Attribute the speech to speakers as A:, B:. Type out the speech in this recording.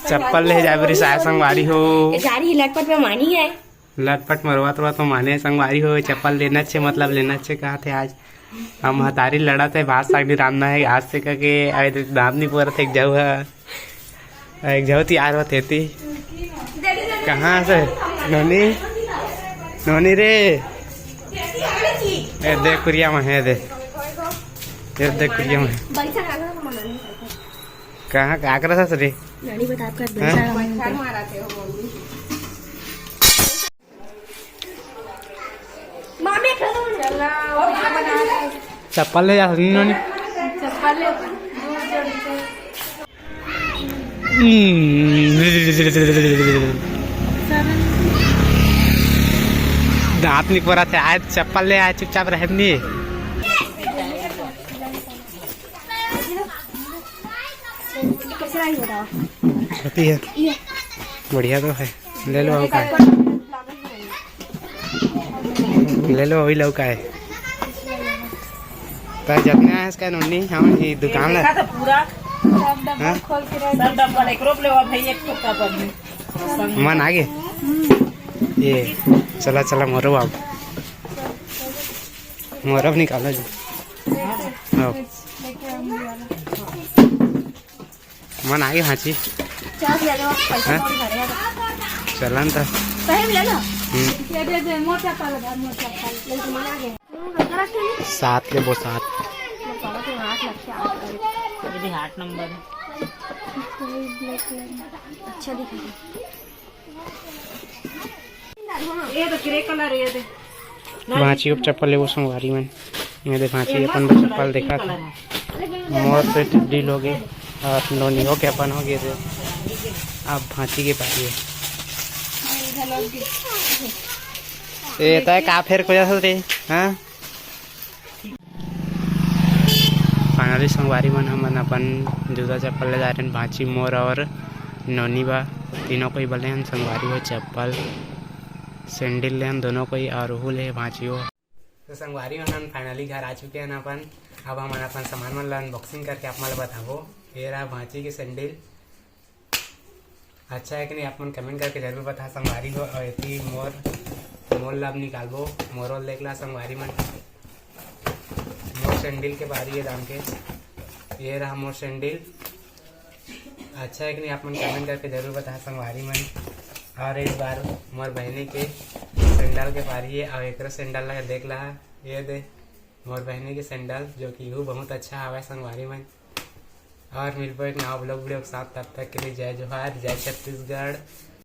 A: चप्पल ले जाए बरी साय संगवारी हो
B: जारी लटपट में मानी है
A: लटपट मरवा तो माने संगवारी हो चप्पल लेना छे मतलब लेना छे कहा थे आज हम हतारी लड़ा थे बात सागनी रामना है आज से करके दाम नहीं पूरा थे एक जाओ तैयार होते थी कहाँ से नोनी नोनी रे ए देख कुरिया में है देख कुरिया में कहाँ क्या कर रहा था रे चप्पल ले जा नोनी दांत नहीं पड़ा थे आज चप्पल ले आए चुपचाप रह नहीं होती है बढ़िया तो है ले लो का ले लो वही लौका है तो जबने आए इसका नोनी हम ये दुकान है मन आगे ये चला चला मोरब आप मोरब निकालो जी मन आगे हाँची चलन तो सात ले वो सात
B: 8 नंबर अच्छा दिखा ये तो ग्रे कलर ये दे
A: भांची उप चप्पल ले वो संगवारी में ये दे भांची अपन चप्पल देखा मोर पे टिड्डी लोगे और नोनी हो के अपन हो गए थे अब भांची के पास ये तय का फेर को जा रे हां फाइनली संगवारी मन हम अपन जूता चप्पल ले जा रहे हैं भांची मोर और नोनी बा तीनों को ही बोले हम संगवारी हो चप्पल सैंडल ले हम दोनों को ही और वो ले भांची हो तो संगवारी मन फाइनली घर आ चुके हैं अपन अब हम अपन सामान मन अनबॉक्सिंग करके आप मतलब बताबो ये रहा भांची की सैंडल अच्छा है कि नहीं आप मन कमेंट करके जरूर बता संगवारी हो और ये मोर लाभ निकालबो मोरल देख ला संगवारी मन मोर सैंडल के बारी है दाम के ये रहा मोर सैंडल अच्छा है कि नहीं आप मन कमेंट करके जरूर बता संगवारी मन और इस बार मोर बहनी के सैंडल के बारी है और एक सैंडल लगा देख ला ये दे मोर बहनी के सैंडल जो कि वो बहुत अच्छा आवा संगवारी मन और मिलबो एक नया ब्लॉग वीडियो के साथ तब तक के लिए जय जोहार जय छत्तीसगढ़।